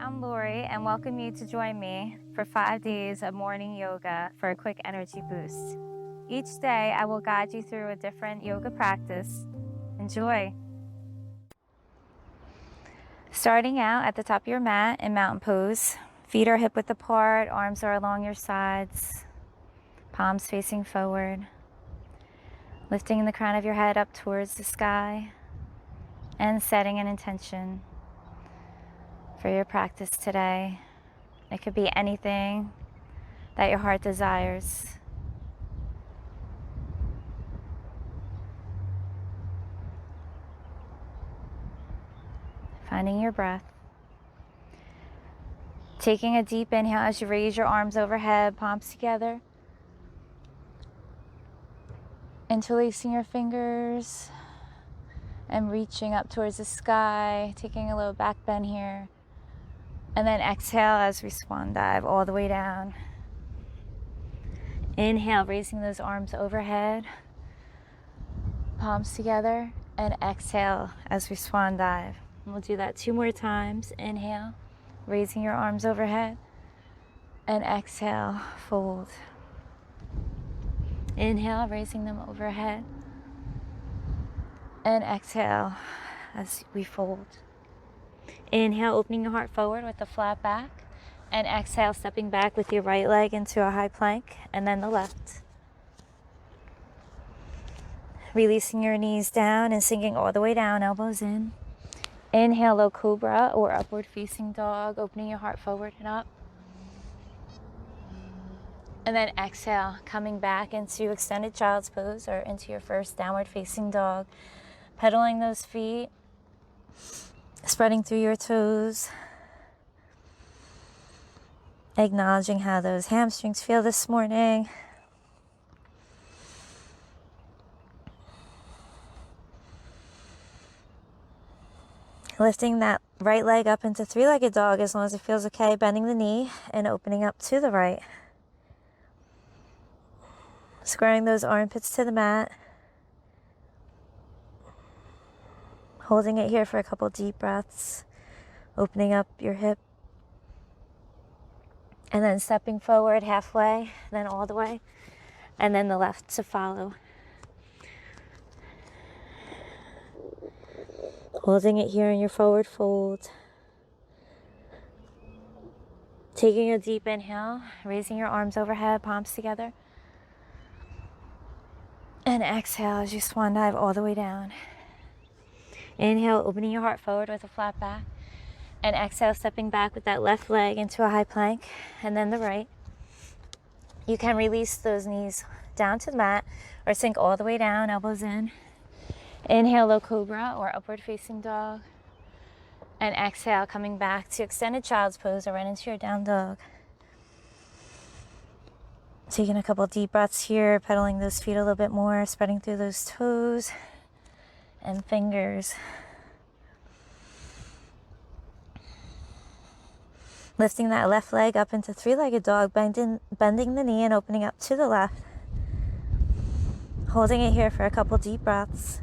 I'm Lori and welcome you to join me for 5 days of morning yoga for a quick energy boost. Each day I will guide you through a different yoga practice. Enjoy! Starting out at the top of your mat in mountain pose. Feet are hip width apart, arms are along your sides, palms facing forward. Lifting the crown of your head up towards the sky and setting an intention for your practice today. It could be anything that your heart desires. Finding your breath. Taking a deep inhale as you raise your arms overhead, palms together. Interlacing your fingers and reaching up towards the sky, taking a little back bend here. And then exhale as we swan dive all the way down. Inhale, raising those arms overhead, palms together, and exhale as we swan dive. And we'll do that 2 more times. Inhale, raising your arms overhead, and exhale, fold. Inhale, raising them overhead, and exhale as we fold. Inhale, opening your heart forward with a flat back, and exhale, stepping back with your right leg into a high plank, and then the left. Releasing your knees down and sinking all the way down, elbows in. Inhale, low cobra or upward facing dog, opening your heart forward and up. And then exhale, coming back into extended child's pose or into your first downward facing dog. Pedaling those feet, spreading through your toes. Acknowledging how those hamstrings feel this morning. Lifting that right leg up into 3-legged dog as long as it feels okay. Bending the knee and opening up to the right. Squaring those armpits to the mat. Holding it here for a couple deep breaths. Opening up your hip. And then stepping forward halfway, then all the way. And then the left to follow. Holding it here in your forward fold. Taking a deep inhale, raising your arms overhead, palms together. And exhale as you swan dive all the way down. Inhale, opening your heart forward with a flat back. And exhale, stepping back with that left leg into a high plank, and then the right. You can release those knees down to the mat or sink all the way down, elbows in. Inhale, low cobra or upward facing dog. And exhale, coming back to extended child's pose or right into your down dog. Taking a couple deep breaths here, pedaling those feet a little bit more, spreading through those toes and fingers. Lifting that left leg up into 3-legged dog, bending the knee and opening up to the left. Holding it here for a couple deep breaths.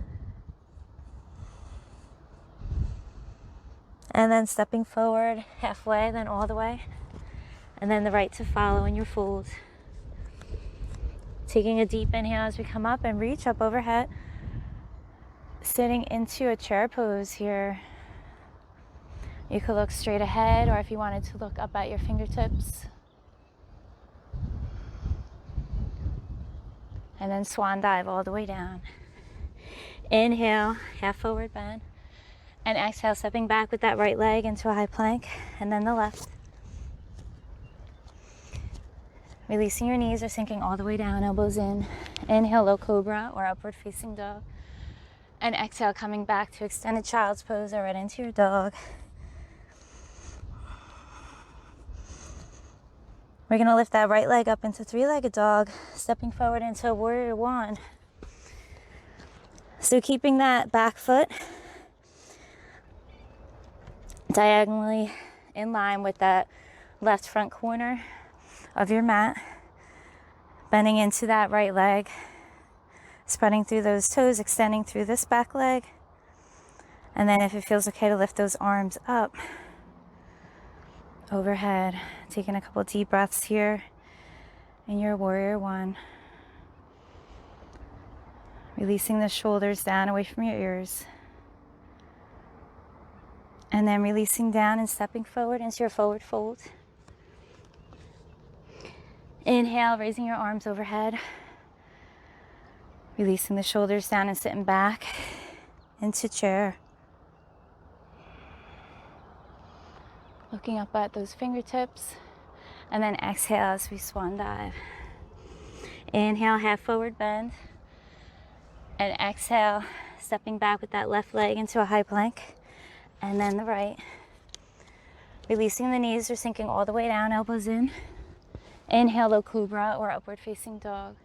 And then stepping forward halfway, then all the way. And then the right to follow in your fold. Taking a deep inhale as we come up and reach up overhead. Sitting into a chair pose here. You could look straight ahead, or if you wanted to look up at your fingertips. And then swan dive all the way down. Inhale, half forward bend. And exhale, stepping back with that right leg into a high plank, and then the left. Releasing your knees or sinking all the way down, elbows in. Inhale, low cobra or upward facing dog. And exhale, coming back to extended child's pose or right into your dog. We're going to lift that right leg up into 3-legged dog, stepping forward into warrior one. So keeping that back foot diagonally in line with that left front corner of your mat. Bending into that right leg, spreading through those toes, extending through this back leg. And then if it feels okay to lift those arms up, overhead. Taking a couple deep breaths here in your warrior one. Releasing the shoulders down away from your ears. And then releasing down and stepping forward into your forward fold. Inhale, raising your arms overhead. Releasing the shoulders down and sitting back into chair. Looking up at those fingertips. And then exhale as we swan dive. Inhale, half forward bend. And exhale, stepping back with that left leg into a high plank. And then the right. Releasing the knees or sinking all the way down, elbows in. Inhale, low cobra or upward facing dog.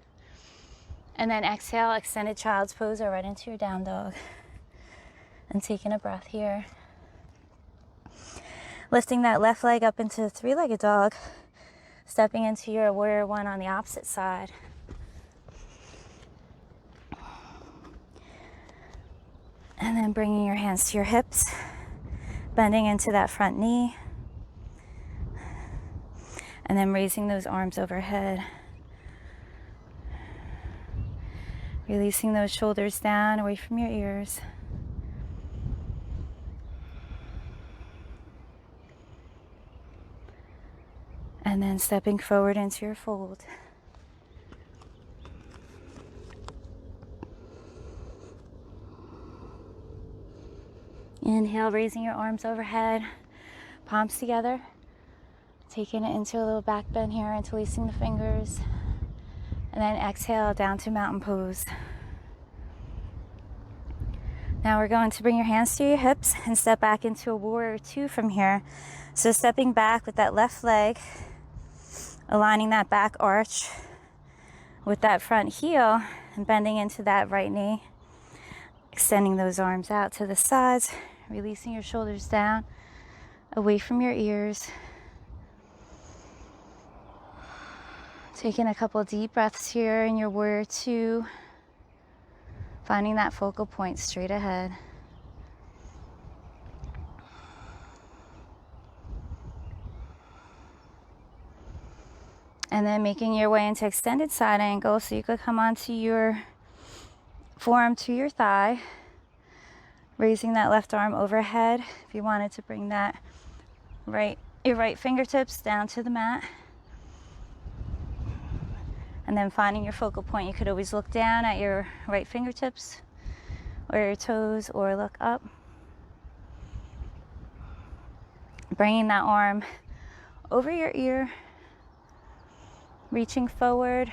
And then exhale, extended child's pose or right into your down dog. And taking a breath here. Lifting that left leg up into three-legged dog. Stepping into your warrior one on the opposite side. And then bringing your hands to your hips. Bending into that front knee. And then raising those arms overhead. Releasing those shoulders down away from your ears. And then stepping forward into your fold. Inhale, raising your arms overhead, palms together. Taking it into a little back bend here, interlacing the fingers. And then exhale down to mountain pose. Now we're going to bring your hands to your hips and step back into a warrior two from here. So stepping back with that left leg, aligning that back arch with that front heel and bending into that right knee. Extending those arms out to the sides, releasing your shoulders down, away from your ears. Taking a couple deep breaths here in your warrior two. Finding that focal point straight ahead. And then making your way into extended side angle, so you could come onto your forearm to your thigh. Raising that left arm overhead. If you wanted to bring that your right fingertips down to the mat. And then finding your focal point, you could always look down at your right fingertips or your toes or look up. Bringing that arm over your ear, reaching forward,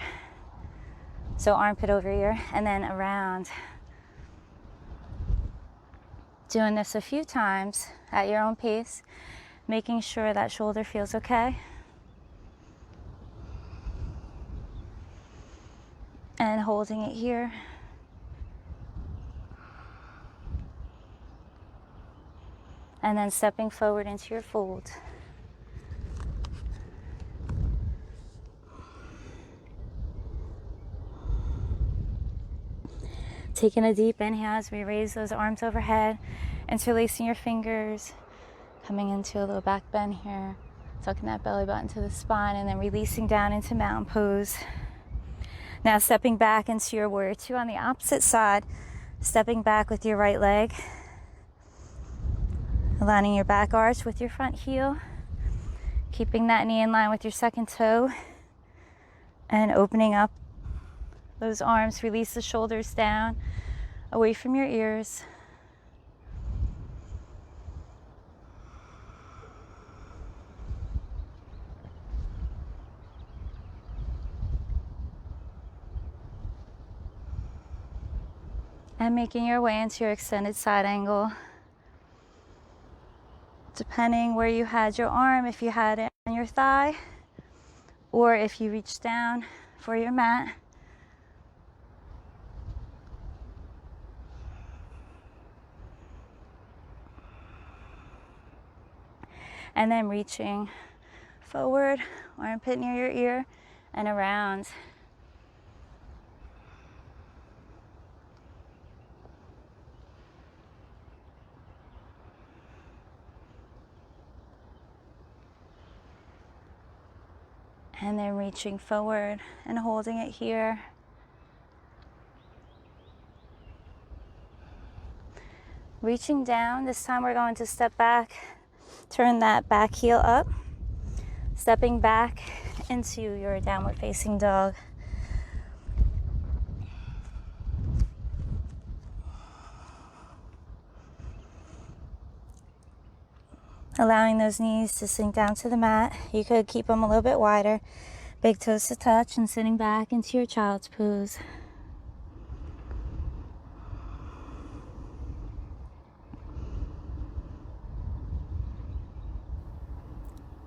so armpit over ear, and then around. Doing this a few times at your own pace, making sure that shoulder feels okay. And holding it here. And then stepping forward into your fold. Taking a deep inhale as we raise those arms overhead, interlacing your fingers, coming into a little back bend here, tucking that belly button to the spine, and then releasing down into mountain pose. Now stepping back into your warrior two on the opposite side, stepping back with your right leg, aligning your back arch with your front heel, keeping that knee in line with your second toe, and opening up those arms. Release the shoulders down, away from your ears. And making your way into your extended side angle. Depending where you had your arm, if you had it on your thigh, or if you reached down for your mat. And then reaching forward, armpit near your ear, and around. And then reaching forward and holding it here. Reaching down, this time we're going to step back, turn that back heel up, stepping back into your downward facing dog. Allowing those knees to sink down to the mat. You could keep them a little bit wider, big toes to touch, and sitting back into your child's pose.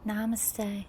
Namaste.